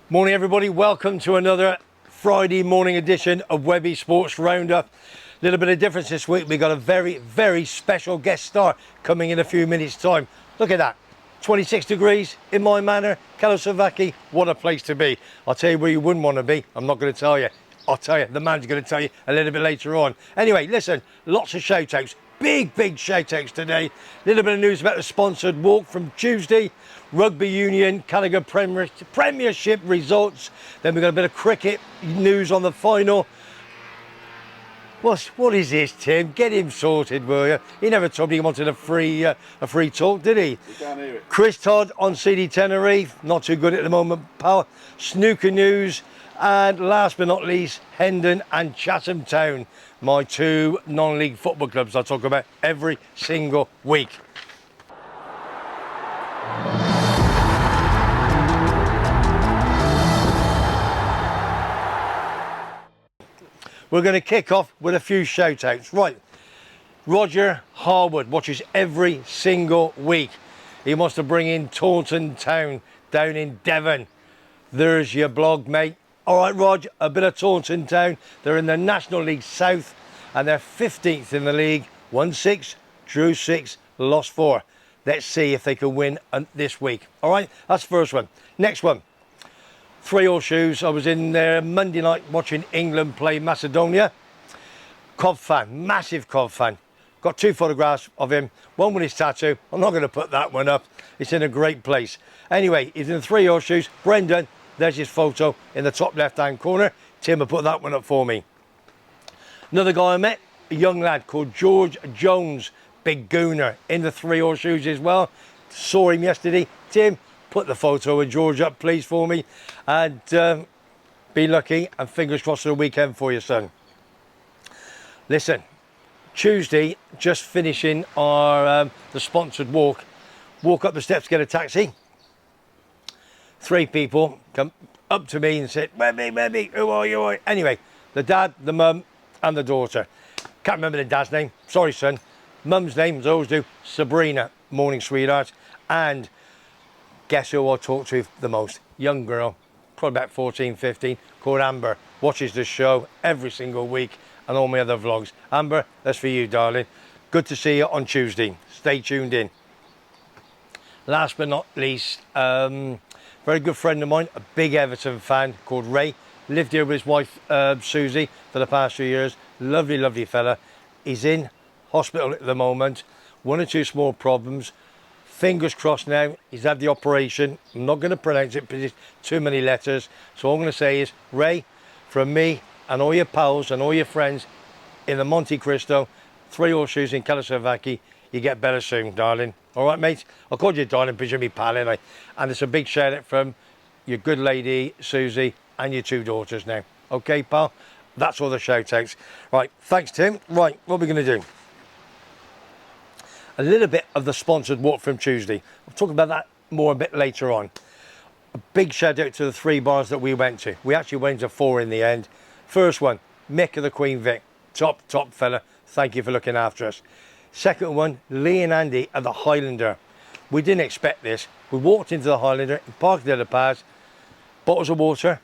Morning everybody, welcome to another Friday morning edition of WEBBY'S Sports Roundup. A little bit of difference this week. We've got a very special guest star coming in a few minutes time. Look at that, 26 degrees in my manor, CAIXESBBXXX, what a place to be. I'll tell you where you wouldn't want to be, I'm not going to tell you. I'll tell you, the man's going to tell you a little bit later on. Anyway, listen, lots of shout outs. Big shout outs today. A little bit of news about the sponsored walk from Tuesday. Rugby Union, Gallagher Premiership results. Then we've got a bit of cricket news on the final. What is this, Tim? Get him sorted, will you? He never told me he wanted a free talk, did he? You can't hear it. Chris Todd on CD Tenerife, not too good at the moment, pal. Snooker news. And last but not least, Hendon and Chatham Town, my two non-league football clubs I talk about every single week. We're going to kick off with a few shout outs. Right, Roger Harwood watches every single week. He wants to bring in Taunton Town down in Devon. There's your blog, mate. All right, Rog, a bit of Taunton Town. They're in the National League South and they're 15th in the league. Won 6, drew 6, lost 4. Let's see if they can win this week. All right, that's the first one. Next one, 3 Horseshoes. I was in there Monday night watching England play Macedonia. Cov fan, massive Cov fan. Got 2 photographs of him, one with his tattoo. I'm not going to put that one up. It's in a great place. Anyway, he's in 3 Horseshoes. Brendan, there's his photo in the top left-hand corner. Tim will put that one up for me. Another guy I met, a young lad called George Jones, big gooner, in the 3 Horseshoes as well. Saw him yesterday. Tim, put the photo of George up, please, for me. And be lucky and fingers crossed for the weekend for you, son. Listen, Tuesday, just finishing our the sponsored walk. Walk up the steps, get a taxi. 3 people come up to me and said, Webby, who are you? Anyway, the dad, the mum, and the daughter. Can't remember the dad's name. Sorry, son. Mum's name, as I always do, Sabrina. Morning, sweetheart. And guess who I talk to the most? Young girl, probably about 14, 15, called Amber. Watches the show every single week and all my other vlogs. Amber, that's for you, darling. Good to see you on Tuesday. Stay tuned in. Last but not least, very good friend of mine, a big Everton fan called Ray. Lived here with his wife, Susie, for the past few years. Lovely fella. He's in hospital at the moment. 1 or 2 small problems. Fingers crossed now. He's had the operation. I'm not going to pronounce it because it's too many letters. So all I'm going to say is, Ray, from me and all your pals and all your friends in the Monte Cristo, 3 Horseshoes in CAIXESBBXXX, you get better soon, darling. All right, mate? I called you darling because you're me pal, ain't I? And it's a big shout out from your good lady, Susie, and your 2 daughters now. Okay, pal? That's all the shout outs. Right, thanks, Tim. Right, what are we going to do? A little bit of the sponsored walk from Tuesday. We'll talk about that more a bit later on. A big shout out to the 3 bars that we went to. We actually went to 4 in the end. First one, Mick of the Queen Vic. Top fella. Thank you for looking after us. Second one, Lee and Andy at the Highlander. We didn't expect this. We walked into the Highlander, parked at the pads, bottles of water,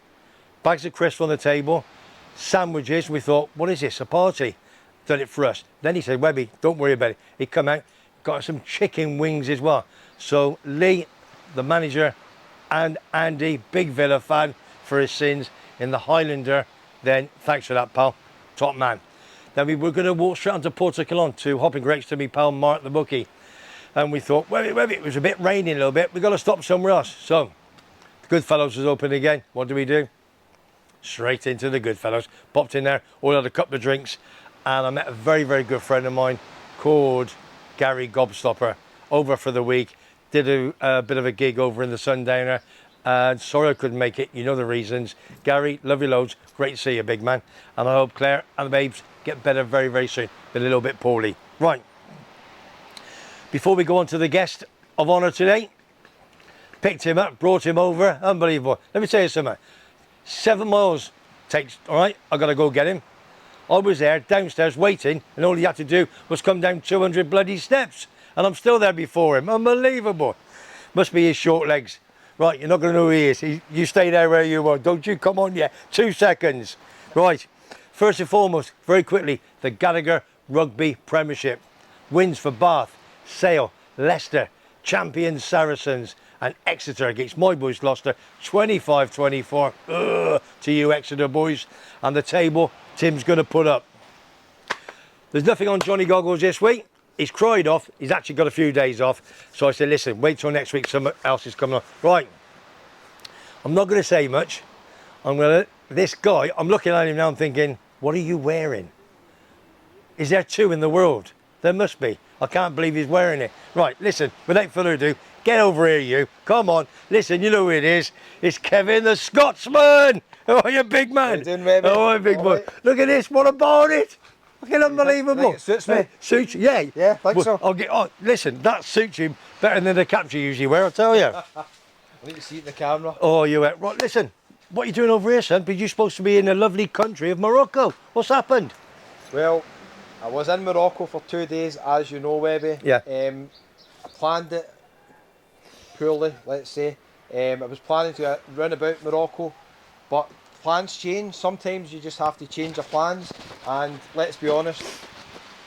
bags of crisps on the table, sandwiches. We thought, what is this, a party? Done it for us. Then he said, Webby, don't worry about it. He come out, got some chicken wings as well. So Lee, the manager, and Andy, big Villa fan for his sins in the Highlander. Then thanks for that, pal. Top man. Then we were going to walk straight onto Portocolon to Hopping Grapes to me pal Mark the bookie. And we thought, Webby, it was a bit raining a little bit. We've got to stop somewhere else. So the Goodfellows was open again. What do? Straight into the Goodfellows. Popped in there, ordered a couple of drinks. And I met a very good friend of mine called Gary Gobstopper over for the week. Did a bit of a gig over in the Sundowner. And sorry I couldn't make it. You know the reasons. Gary, love you loads. Great to see you, big man. And I hope Claire and the babes get better very soon. Been a little bit poorly. Right. Before we go on to the guest of honour today, picked him up, brought him over. Unbelievable. Let me tell you something. 7 miles takes, all right? I got to go get him. I was there downstairs waiting, and all he had to do was come down 200 bloody steps. And I'm still there before him. Unbelievable. Must be his short legs. Right, you're not going to know who he is. You stay there where you are. Don't you come on yet. 2 seconds. Right. First and foremost, very quickly, the Gallagher Rugby Premiership. Wins for Bath, Sale, Leicester, champions Saracens, and Exeter against my boys Gloucester, 25-24 to you Exeter boys. And the table Tim's going to put up. There's nothing on Johnny Goggles this week. He's cried off. He's actually got a few days off. So I said, listen, wait till next week. Someone else is coming on. Right. I'm not going to say much. This guy, I'm looking at him now and thinking, what are you wearing? Is there 2 in the world? There must be. I can't believe he's wearing it. Right, listen, without further ado, get over here, you. Come on. Listen, you know who it is. It's Kevin the Scotsman. How are you, big man? How you doing, baby? Oh, big boy. Right. Look at this. What about it? Fucking unbelievable. It suits me. Suits you? Yeah. Yeah, think so. I'll get on. Listen, that suits you better than the caps you usually wear, I'll tell you. I need to see it in the camera. Oh, you are. Right, listen. What are you doing over here, son? Because you're supposed to be in the lovely country of Morocco. What's happened? Well, I was in Morocco for 2 days, as you know, Webby. Yeah. I planned it poorly, let's say. I was planning to run about Morocco, but plans change. Sometimes you just have to change your plans. And let's be honest,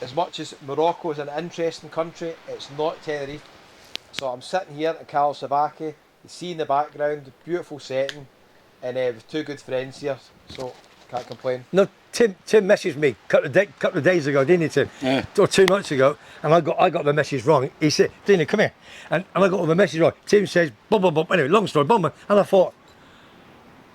as much as Morocco is an interesting country, it's not Tenerife. So I'm sitting here at CAIXESBBXXX. You see in the background, beautiful setting. And with 2 good friends here, so can't complain. No, Tim messaged me a couple of days ago, didn't he, Tim? Yeah. Or 2 nights ago, and I got the message wrong. He said, Dina, come here. And I got all the message wrong. Tim says, bum, bum, bum. Anyway, long story, bum, bum. And I thought,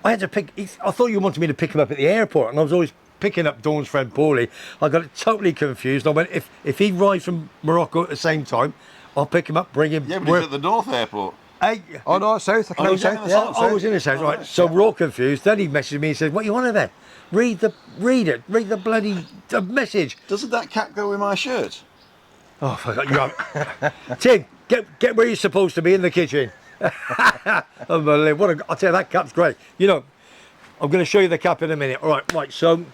I had to pick, I thought you wanted me to pick him up at the airport, and I was always picking up Dawn's friend Paulie. I got totally confused. I went, if he arrives from Morocco at the same time, I'll pick him up, bring him. Yeah, but he's at the North Airport. Oh no, south. I came south. Yeah, I was in the south, right? So we're all confused. Then he messaged me and said, "What you want of it? Read the bloody message." Doesn't that cap go with my shirt? Oh, fuck, you're Tim, get where you're supposed to be in the kitchen. Unbelievable. I'll tell you, that cap's great. You know, I'm going to show you the cap in a minute. All right. So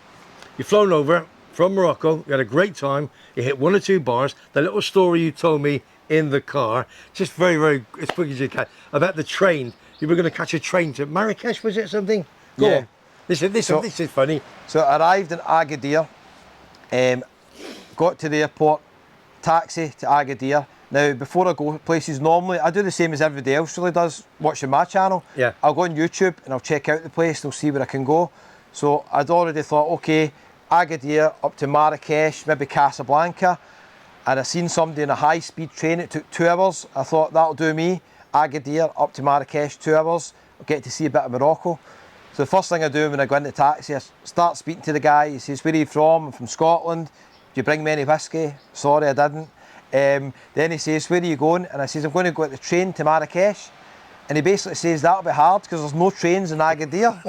you've flown over from Morocco. You had a great time. You hit 1 or 2 bars. The little story you told me in the car, just very, very as quick as you can, about the train. You were going to catch a train to Marrakesh, was it something? Go on. This is funny. So I arrived in Agadir, got to the airport, taxi to Agadir. Now, before I go places, normally I do the same as everybody else really does, watching my channel. Yeah. I'll go on YouTube and I'll check out the place and I'll see where I can go. So I'd already thought, okay, Agadir up to Marrakesh, maybe Casablanca. And I seen somebody in a high-speed train. It took 2 hours. I thought, that'll do me. Agadir up to Marrakesh, 2 hours. I'll get to see a bit of Morocco. So the first thing I do when I go into the taxi, I start speaking to the guy. He says, where are you from? I'm from Scotland. Do you bring me any whiskey? Sorry, I didn't. Then he says, where are you going? And I says, I'm going to go at the train to Marrakesh. And he basically says, that'll be hard because there's no trains in Agadir.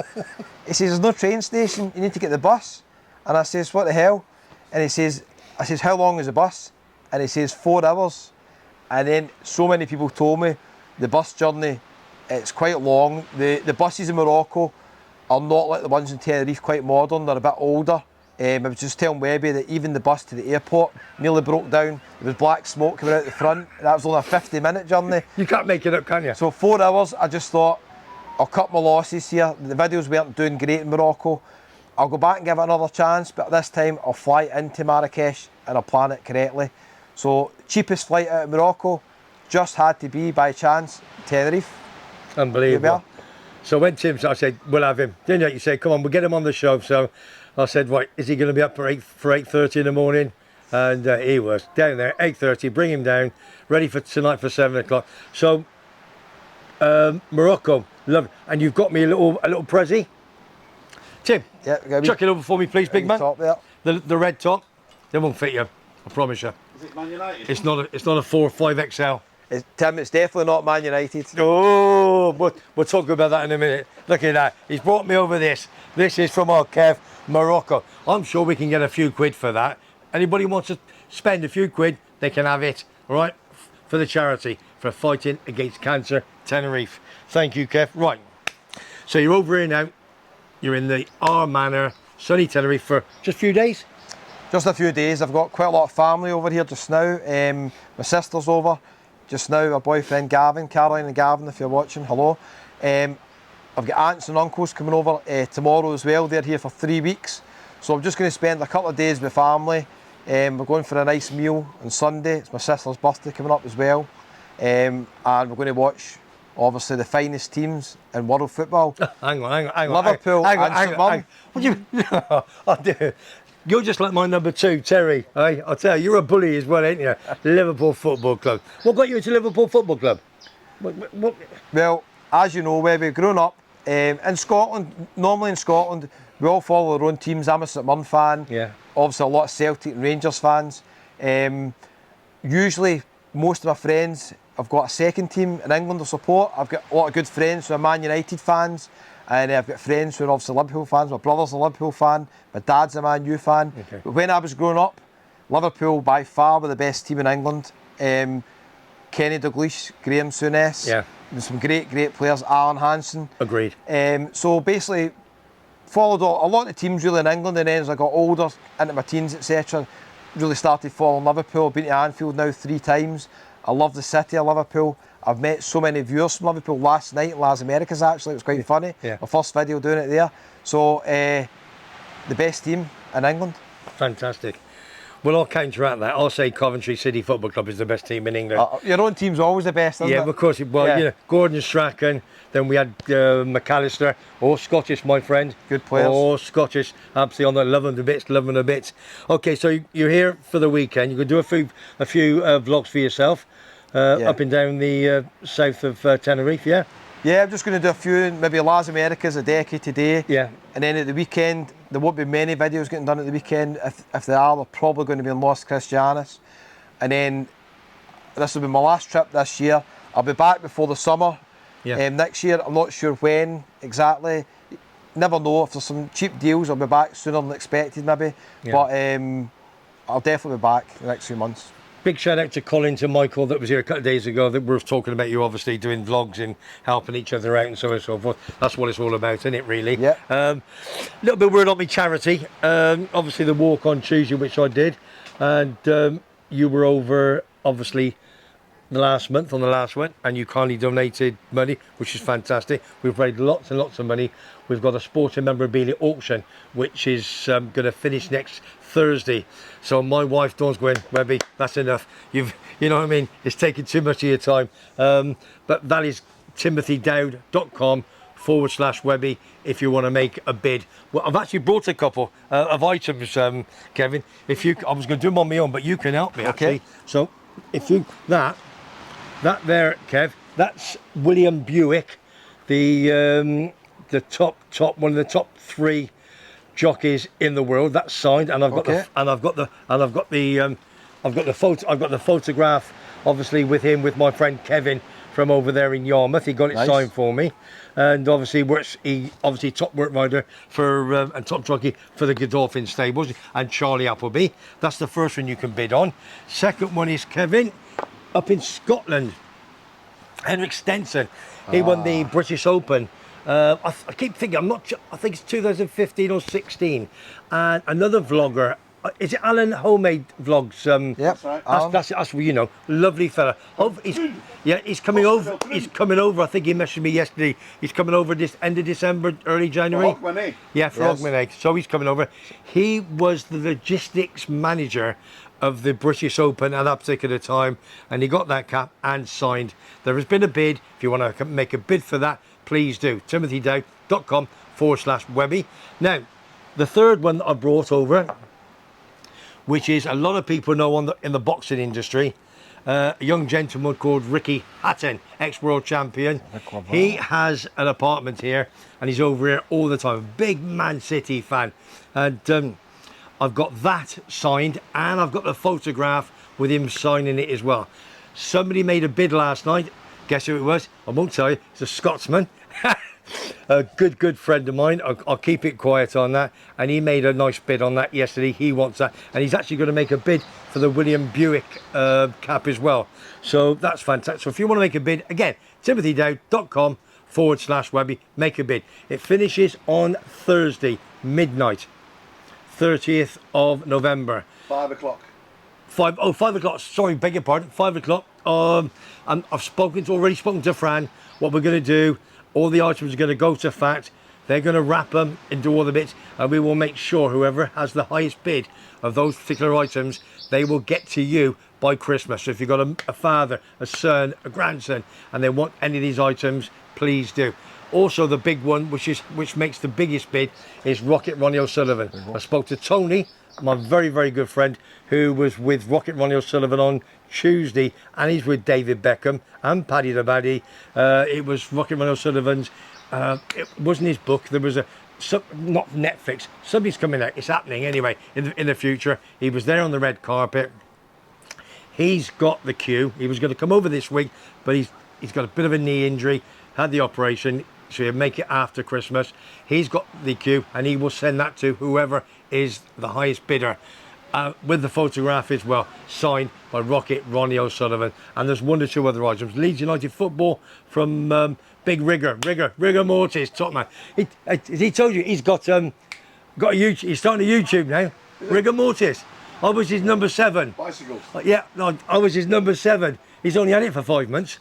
He says, there's no train station. You need to get the bus. And I says, what the hell? And I says, how long is the bus? And he says 4 hours. And then so many people told me the bus journey, it's quite long. The buses in Morocco are not like the ones in Tenerife, quite modern. They're a bit older. I was just telling Webby that even the bus to the airport nearly broke down. There was black smoke coming out the front. That was only a 50-minute journey. You can't make it up, can you? So 4 hours, I just thought, I'll cut my losses here. The videos weren't doing great in Morocco. I'll go back and give it another chance, but this time I'll fly into Marrakesh and I'll plan it correctly. So, cheapest flight out of Morocco, just had to be, by chance, Tenerife. Unbelievable. So when Tim said, I said, we'll have him. Didn't you? You said, come on, we'll get him on the show. So I said, right, is he going to be up for 8:30 in the morning? And he was down there, 8:30, bring him down, ready for tonight for 7 o'clock. So, Morocco, love it. And you've got me a little prezi. Tim, chuck it over for me, please, big man. Top there. The red top, they won't fit you, I promise you. Is it Man United? It's not a 4 or 5XL. Tim, it's definitely not Man United. Oh, we'll talk about that in a minute. Look at that. He's brought me over this. This is from our Kev, Morocco. I'm sure we can get a few quid for that. Anybody wants to spend a few quid, they can have it, all right, for the charity, for fighting against cancer, Tenerife. Thank you, Kev. Right, so you're over here now. You're in the R Manor, sunny Tenerife for just a few days? Just a few days. I've got quite a lot of family over here just now. My sister's over. just now, my boyfriend Gavin, Caroline and Gavin, if you're watching, hello. I've got aunts and uncles coming over tomorrow as well. They're here for 3 weeks. So I'm just going to spend a couple of days with family. We're going for a nice meal on Sunday. It's my sister's birthday coming up as well. And we're going to watch, obviously, the finest teams in world football. Hang on. Liverpool and St Mirren. What do you... I do. You're just like my number 2, Terry. Eh? I'll tell you, you're a bully as well, ain't you? Liverpool Football Club. What got you into Liverpool Football Club? What? Well, as you know, we've grown up in Scotland. Normally in Scotland, we all follow our own teams. I'm a St Mirren fan. Yeah. Obviously, a lot of Celtic and Rangers fans. Usually, most of my friends have got a second team in England to support. I've got a lot of good friends who are Man United fans. And I've got friends who are obviously Liverpool fans. My brother's a Liverpool fan. My dad's a Man U fan. Okay. But when I was growing up, Liverpool by far were the best team in England. Kenny Dalglish, Graham Souness. Yeah. There's some great players. Alan Hansen. Agreed. So basically, followed a lot of teams really in England. And then as I got older, into my teens, etc., really started following Liverpool. I've been to Anfield now 3 times. I love the city of Liverpool. I've met so many viewers from Liverpool last night in Las Americas, actually. It was quite funny. Yeah. My first video doing it there. So, the best team in England. Fantastic. Well, I'll counteract that. I'll say Coventry City Football Club is the best team in England. Your own team's always the best, isn't it? Yeah, of course. Well, Yeah. you know, Gordon Strachan. Then we had McAllister. All Scottish, my friend. Good players. All Scottish. Absolutely on the loving the bits. Okay, so you're here for the weekend. You could do a few vlogs for yourself. Yeah. Up and down the south of Tenerife, yeah? Yeah, I'm just going to do a few, maybe Las Americas, a decade today. Yeah. And then at the weekend, there won't be many videos getting done at the weekend. If there are, they're probably going to be in Los Cristianos. And then this will be my last trip this year. I'll be back before the summer. Yeah. Next year, I'm not sure when exactly. Never know. If there's some cheap deals, I'll be back sooner than expected maybe. Yeah. But I'll definitely be back the next few months. Big shout out to Colin, to Michael that was here a couple of days ago. That we were talking about you obviously doing vlogs and helping each other out and so on and so forth. That's what it's all about, isn't it, really? Yeah. Little bit word on me charity. Obviously the walk on Tuesday, which I did. And you were over, obviously, the last month on the last one, and you kindly donated money, which is fantastic. We've raised lots and lots of money. We've got a sporting memorabilia auction, which is going to finish next Thursday. So my wife Dawn's going, Webby, that's enough. You know what I mean? It's taking too much of your time. But that is timothydowd.com/Webby if you want to make a bid. Well, I've actually brought a couple of items, Kevin. I was going to do them on my own, but you can help me actually. Okay. So if you that there, Kev, that's William Buick, the top one of the top 3 jockeys in the world. That's signed, and I've got the photograph, obviously with him, with my friend Kevin from over there in Yarmouth. He got it Nice. signed for me, and obviously he top work rider for and top jockey for the Godolphin stables, and Charlie Appleby. That's the first one you can bid on. Second one is Kevin up in Scotland. Henrik Stenson. He won the British Open. I keep thinking, I think it's 2015 or 16. And another vlogger, is it Alan Homemade Vlogs? Yep. That's right. That's you know, lovely fella. He's coming over. He's coming over. I think he messaged me yesterday. He's coming over this end of December, early January. Hogmanay. Yeah, for Yes. Hogmanay. So he's coming over. He was the logistics manager of the British Open at that particular time, and he got that cap and signed. There has been a bid. If you want to make a bid for that, please do. timothydowd.com/Webby. Now, the third one that I brought over, which is a lot of people know in the boxing industry, a young gentleman called Ricky Hatton, ex-world champion. He has an apartment here, and he's over here all the time. Big Man City fan. And I've got that signed, and I've got the photograph with him signing it as well. Somebody made a bid last night. Guess who it was? I won't tell you. It's a Scotsman. A good friend of mine. I'll keep it quiet on that. And he made a nice bid on that yesterday. He wants that. And he's actually going to make a bid for the William Buick cap as well. So that's fantastic. So if you want to make a bid, again, timothydowd.com/Webby. Make a bid. It finishes on Thursday, midnight. 30th of November. 5 o'clock. 5 o'clock, sorry, beg your pardon, 5 o'clock and I've already spoken to Fran. What we're going to do, all the items are going to go to F.A.C.T. They're going to wrap them into all the bits, and we will make sure whoever has the highest bid of those particular items, they will get to you by Christmas. So if you've got a father, a son, a grandson, and they want any of these items, please do. Also, the big one, which makes the biggest bid, is Rocket Ronnie O'Sullivan. I spoke to Tony, my very, very good friend, who was with Rocket Ronnie O'Sullivan on Tuesday, and he's with David Beckham and Paddy the Baddy. It was Rocket Ronnie O'Sullivan's. It wasn't his book. There was not Netflix. Something's coming out. It's happening anyway in the future. He was there on the red carpet. He's got the queue. He was going to come over this week, but he's got a bit of a knee injury. Had the operation, so he'll make it after Christmas. He's got the queue, and he will send that to whoever is the highest bidder. With the photograph as well, signed by Rocket Ronnie O'Sullivan. And there's 1 or 2 other items. Leeds United football from Big Rigor Mortis, top man. He told you he's got a YouTube. He's starting a YouTube now. Rigor Mortis. I was his number 7. Bicycles. Yeah, no, I was his number 7. He's only had it for 5 months.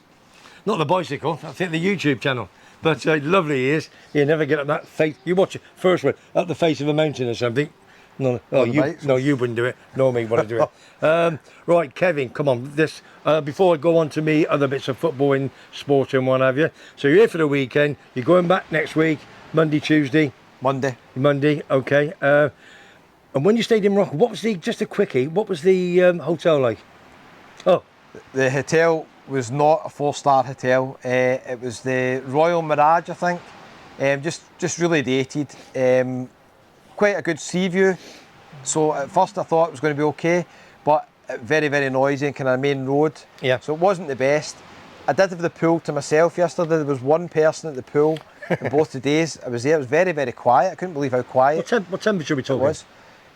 Not the bicycle. I think the YouTube channel. But lovely he is. You never get up that face. You watch it first one up the face of a mountain or something. No, you wouldn't do it. Nor me would I do it. Right, Kevin, come on. This before I go on to me other bits of football and sport and what have you. So you're here for the weekend. You're going back next week, Monday, Tuesday. Monday. Okay. And when you stayed in Morocco, what was just a quickie? What was the hotel like? Oh, The hotel was not a 4-star hotel. It was the Royal Mirage, I think. Just really dated. Quite a good sea view. So at first I thought it was going to be okay, but very, very noisy and kind of main road. Yeah. So it wasn't the best. I did have the pool to myself yesterday. There was one person at the pool in both the days I was there. It was very, very quiet. I couldn't believe how quiet what temperature are we talking? it was.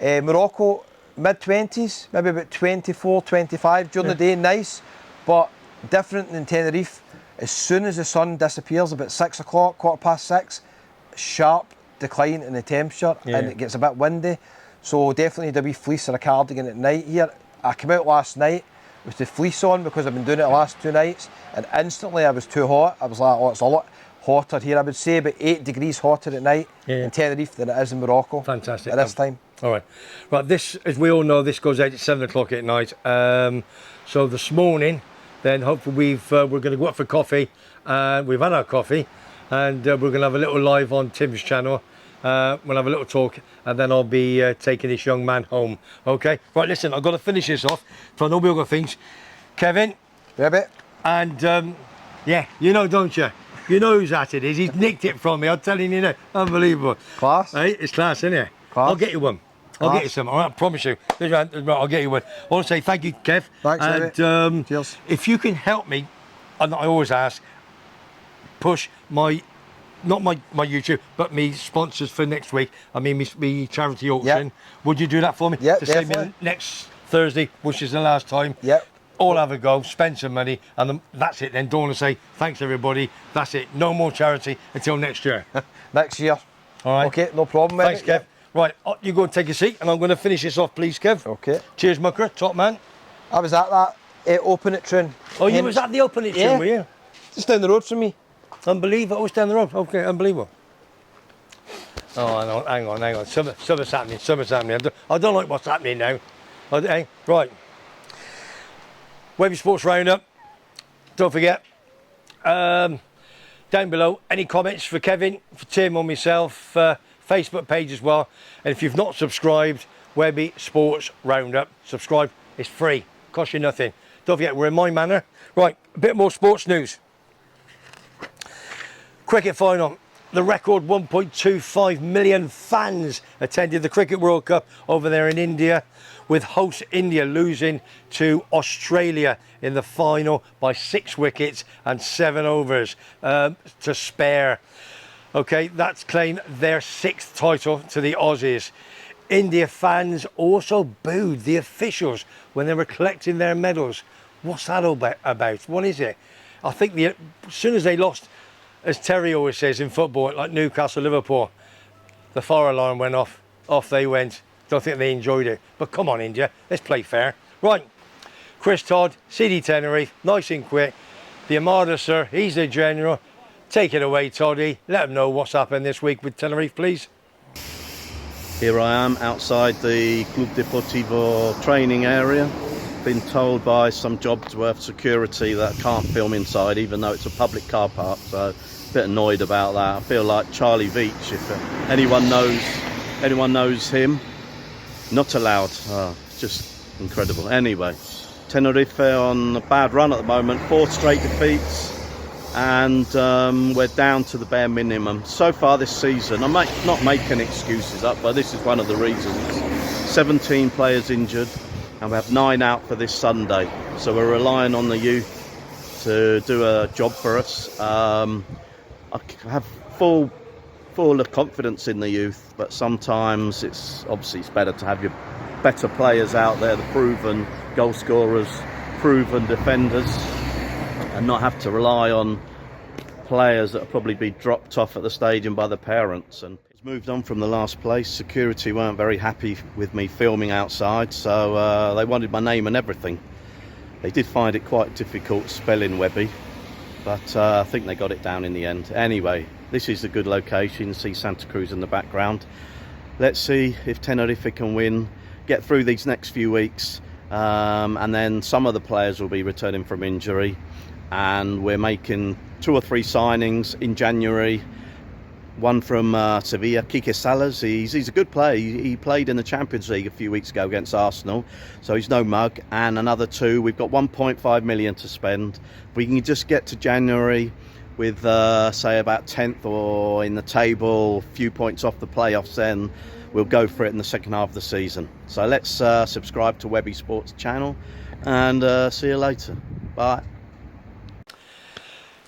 Morocco, mid-20s, maybe about 24, 25 during the day, nice, but different than Tenerife. As soon as the sun disappears, about 6 o'clock, 6:15, sharp decline in the temperature, and it gets a bit windy. So definitely need a wee fleece or a cardigan at night here. I came out last night with the fleece on because I've been doing it the last 2 nights, and instantly I was too hot. I was like, oh, it's a lot hotter here. I would say about 8 degrees hotter at night in Tenerife than it is in Morocco. Fantastic. At this time. All right. Right, this, as we all know, this goes out at 7 o'clock at night. So this morning, then hopefully we're going to go up for coffee. We've had our coffee, and we're going to have a little live on Tim's channel. We'll have a little talk, and then I'll be taking this young man home. Okay? Right, listen, I've got to finish this off. So I know we've got things. Kevin. Rabbit. And, yeah, you know, don't you? You know whose hat it is. He's nicked it from me. I'm telling you now. Unbelievable. Class. Hey, it's class, isn't it? Class. I'll get you one. I'll get you some. All right, I promise you. I'll get you one. I want to say thank you, Kev. Thanks, and cheers. If you can help me, and I always ask, push not my YouTube, but me sponsors for next week. I mean, me charity auction. Yep. Would you do that for me? Yeah, to save definitely. me next Thursday, which is the last time. Yep. All have a go, spend some money, and then that's it. Then don't want to say thanks everybody. That's it. No more charity until next year. Next year. All right. Okay, no problem. Thanks, mate. Kev. Right, you go and take a seat, and I'm going to finish this off, please, Kev. Okay. Cheers, Mucker, top man. I was at that open at Troon. Oh, you was at the open at Troon, were you? Just down the road from me. Unbelievable. Oh, it's down the road. Okay, unbelievable. Oh, hang on. Something's happening. I don't like what's happening now. Right. Webby Sports Roundup. Don't forget. Down below, any comments for Kevin, for Tim, or myself. Facebook page as well. And if you've not subscribed, Webby Sports Roundup, subscribe. It's free. Costs you nothing. Don't forget, we're in my manor. Right, a bit more sports news. Cricket final. The record 1.25 million fans attended the Cricket World Cup over there in India, with host India losing to Australia in the final by 6 wickets and 7 overs to spare. Okay, that's claimed their 6th title to the Aussies. India fans also booed the officials when they were collecting their medals. What's that all about? What is it? I think as soon as they lost, as Terry always says in football, like Newcastle, Liverpool, the fire alarm went off. Off they went. Don't think they enjoyed it. But come on, India, let's play fair. Right, Chris Todd, CD Tenerife, nice and quick. The Armada, sir, he's the general. Take it away, Toddy. Let them know what's happened this week with Tenerife, please. Here I am outside the Club Deportivo training area. Been told by some jobs worth security that I can't film inside, even though it's a public car park, so a bit annoyed about that. I feel like Charlie Veach, if anyone knows him. Not allowed. Oh, it's just incredible. Anyway, Tenerife on a bad run at the moment, 4 straight defeats, and we're down to the bare minimum so far this season. I'm not making excuses up, but this is one of the reasons. 17 players injured, and we have 9 out for this Sunday, so we're relying on the youth to do a job for us. I have full of confidence in the youth, but sometimes it's better to have your better players out there, the proven goal scorers, proven defenders, and not have to rely on players that will probably be dropped off at the stadium by the parents. And it's moved on from the last place. Security weren't very happy with me filming outside, so they wanted my name and everything. They did find it quite difficult spelling Webby, but I think they got it down in the end. Anyway, this is a good location. See Santa Cruz in the background. Let's see if Tenerife can win, get through these next few weeks, and then some of the players will be returning from injury, and we're making 2 or 3 signings in January. One from Sevilla, CAIXESBBXXX. He's a good player. He played in the Champions League a few weeks ago against Arsenal, so he's no mug. And another 2. We've got 1.5 million to spend. If we can just get to January with say about 10th or in the table, a few points off the playoffs, then we'll go for it in the second half of the season. So let's subscribe to Webby Sports channel, and see you later. Bye.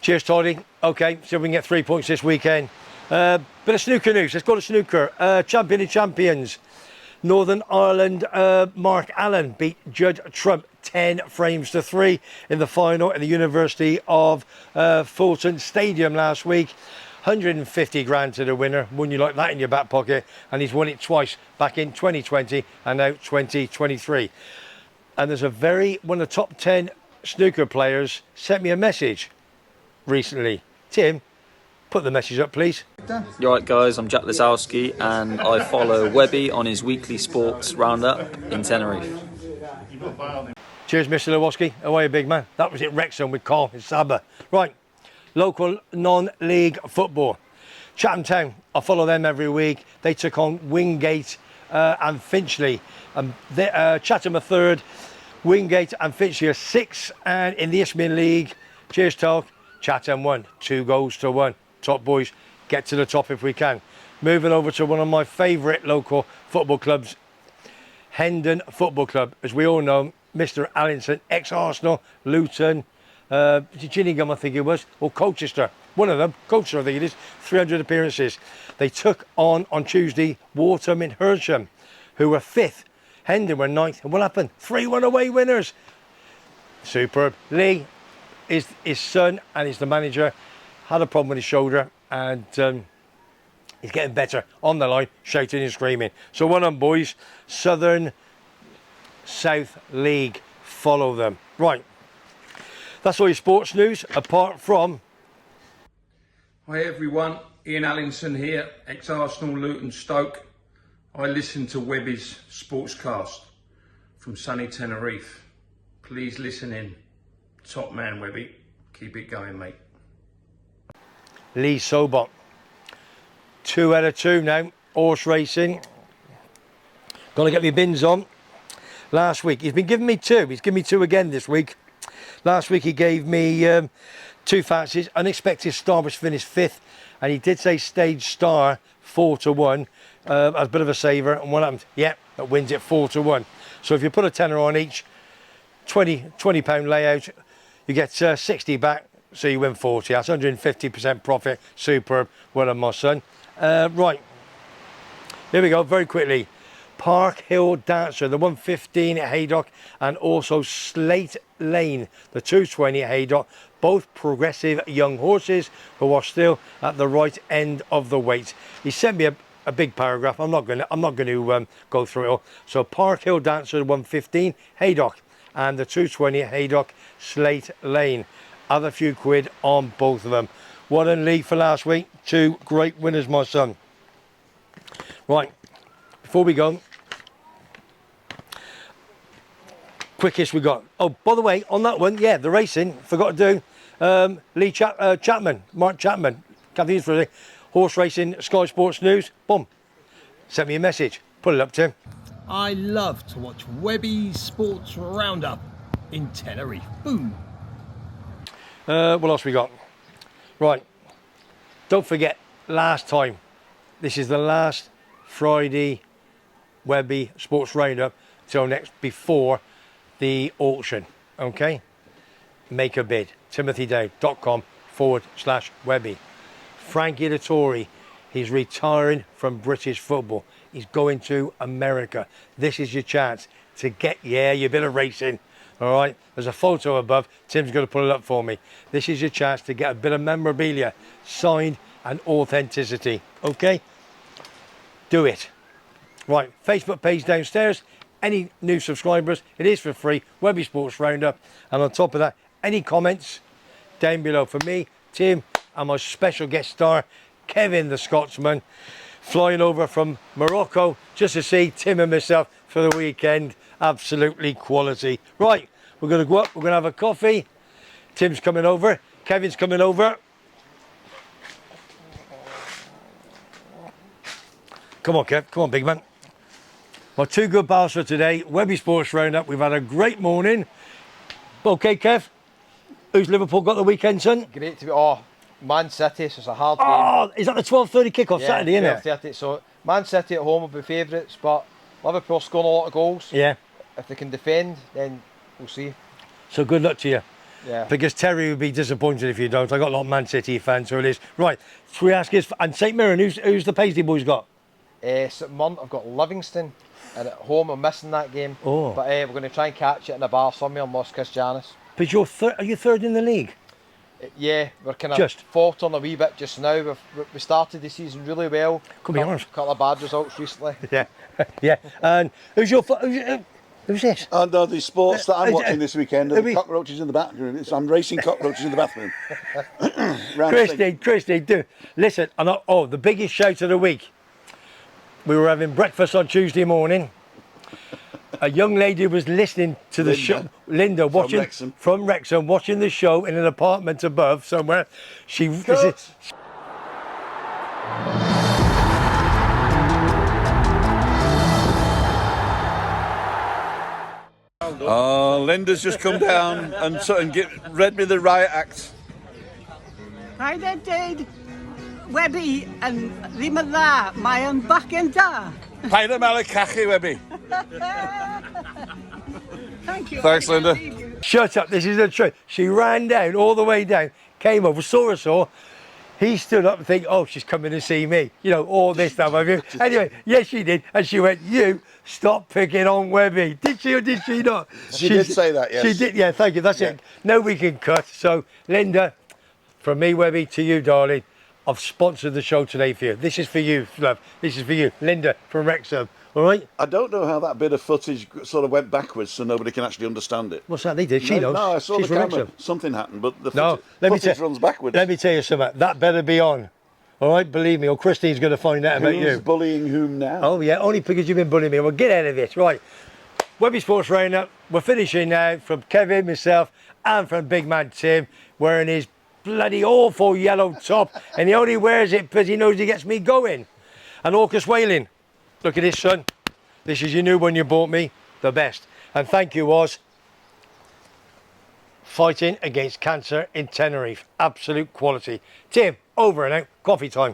Cheers, Toddy. Okay, see if we can get 3 points this weekend. Bit of snooker news. Let's go to snooker. Champion of champions. Northern Ireland, Mark Allen beat Judd Trump 10 frames to 3 in the final at the University of Fulton Stadium last week. 150 grand to the winner. Wouldn't you like that in your back pocket? And he's won it twice, back in 2020 and now 2023. And there's one of the top 10 snooker players sent me a message recently. Tim, put the message up, please. You're right, guys. I'm Jack Lisowski, and I follow Webby on his weekly sports roundup in Tenerife. Cheers, Mr. Lewoski. How are you, big man? That was it, Wrexham with Carl and Saba. Right, local non-league football. Chatham Town, I follow them every week. They took on Wingate and Finchley. Chatham are 3rd, Wingate and Finchley are 6th, and in the Isthmian League, cheers, talk, Chatham won 2 goals to 1. Top boys, get to the top if we can. Moving over to one of my favourite local football clubs, Hendon Football Club. As we all know, Mr. Allinson, ex-Arsenal, Luton, Gillingham I think it was, or Colchester. One of them, Colchester I think it is, 300 appearances. They took on Tuesday, Wartham in Hersham, who were 5th. Hendon were 9th. And what happened? 3-1 away winners. Superb. Lee is his son and he's the manager. Had a problem with his shoulder, and he's getting better on the line, shouting and screaming. So well done, boys. Southern South League, follow them. Right, that's all your sports news, apart from... Hi everyone, Ian Allinson here, ex-Arsenal, Luton, Stoke. I listen to Webby's Sportscast from sunny Tenerife. Please listen in. Top man, Webby. Keep it going, mate. Lee Sobot, 2 out of 2 now, horse racing. Gonna get my bins on. Last week, he's been giving me 2. He's given me 2 again this week. Last week he gave me 2 fancies. Unexpected Star was finished 5th, and he did say Stage Star 4 to 1 as a bit of a saver. And what happened? Yep, that wins it 4 to 1. So if you put a tenner on each, £20 layout, you get 60 back. So you win 40. That's 150% profit. Superb. Well done, my son. Right. Here we go. Very quickly. Park Hill Dancer, the 115 at Haydock, and also Slate Lane, the 220 at Haydock. Both progressive young horses who are still at the right end of the weight. He sent me a big paragraph. I'm not going to go through it all. So Park Hill Dancer, the 115, Haydock, and the 220 at Haydock Slate Lane. Have a few quid on both of them. One and Lee for last week. 2 great winners, my son. Right, before we go, quickest we got. Oh, by the way, on that one, yeah, the racing, forgot to do Chapman, Mark Chapman, Kathy's for the horse racing, Sky Sports News. Boom, sent me a message. Put it up, Tim. I love to watch WEBBY'S Sports Roundup in Tenerife. Boom. What else we got? Right, don't forget, last time, this is the last Friday Webby Sports Roundup till next, before the auction, okay? Make a bid, timothydow.com/Webby. Frankie Dettori, he's retiring from British football. He's going to America. This is your chance to get, yeah, your bit of racing, all right? There's a photo above. Tim's going to put it up for me. This is your chance to get a bit of memorabilia, signed and authenticity, okay? Do it. Right, Facebook page downstairs. Any new subscribers, it is for free. Webby Sports Roundup. And on top of that, any comments down below for me, Tim, and my special guest star, Kevin the Scotsman, flying over from Morocco just to see Tim and myself for the weekend. Absolutely quality. Right, we're going to go up, we're going to have a coffee. Tim's coming over, Kevin's coming over. Come on, Kev, come on, big man. Well, 2 good pals for today. Webby Sports Roundup. We've had a great morning. Okay, Kev, who's Liverpool got the weekend, son? Great to be. Oh, Man City, so it's a hard game. Oh, is that the 12:30 kickoff Saturday, isn't it? 12:30. So Man City at home will be favourites, but Liverpool scoring a lot of goals. Yeah. If they can defend, then we'll see. So good luck to you. Yeah. Because Terry would be disappointed if you don't. I got a lot of Man City fans, so it is. Right, should we ask his... And St Mirren, who's the Paisley boys got? St Mirren, I've got Livingston, and at home I'm missing that game. Oh. But we're going to try and catch it in a bar somewhere in Los Cristianos. But you're are you third in the league? Yeah, we're kind of Just. faltering a wee bit just now. We started the season really well. Could be honest. Couple of bad results recently. Yeah, yeah. And who's this? And the sports that I'm watching this weekend are Are the we- cockroaches in the bathroom. I'm racing cockroaches in the bathroom. Round the thing. Christy, do listen. The biggest shout of the week. We were having breakfast on Tuesday morning. A young lady was listening to the show. Linda, watching Wrexham. from Wrexham, watching the show in an apartment above somewhere. Oh, Linda's just come down and read me the riot act. Paid dweud Webby yn ddim yn dda, mae yn bacen da. Paid y mel y cachu, Webby. Thank you. Thanks, Linda. Shut up, this is the truth. She ran down, all the way down, came over, saw us all. He stood up and think, oh, she's coming to see me. You know, all this stuff. Have you? Anyway, yes, she did. And she went, you stop picking on Webby. Did she or did she not? She did say that, yes. She did, yeah, thank you. That's it. No, we can cut. So, Linda, from me, Webby, to you, darling, I've sponsored the show today for you. This is for you, love. This is for you. Linda from Wrexham. All right? I don't know how that bit of footage sort of went backwards so nobody can actually understand it. What's that? They did. She knows. No, I saw She's the from camera. Wrexham. Something happened, but the No, footage runs backwards. Let me tell you something. That better be on. All right, believe me, or Christine's going to find out about Who's you. bullying whom now? Oh, yeah, only because you've been bullying me. Well, get out of this. Right. Webby Sports Roundup. We're finishing now from Kevin, myself, and from Big Man Tim, wearing his bloody awful yellow top. And he only wears it because he knows he gets me going. And Orcus Whaling. Look at this, son. This is your new one you bought me. The best. And thank you, Oz. Fighting against cancer in Tenerife. Absolute quality. Tim, over and out. Coffee time.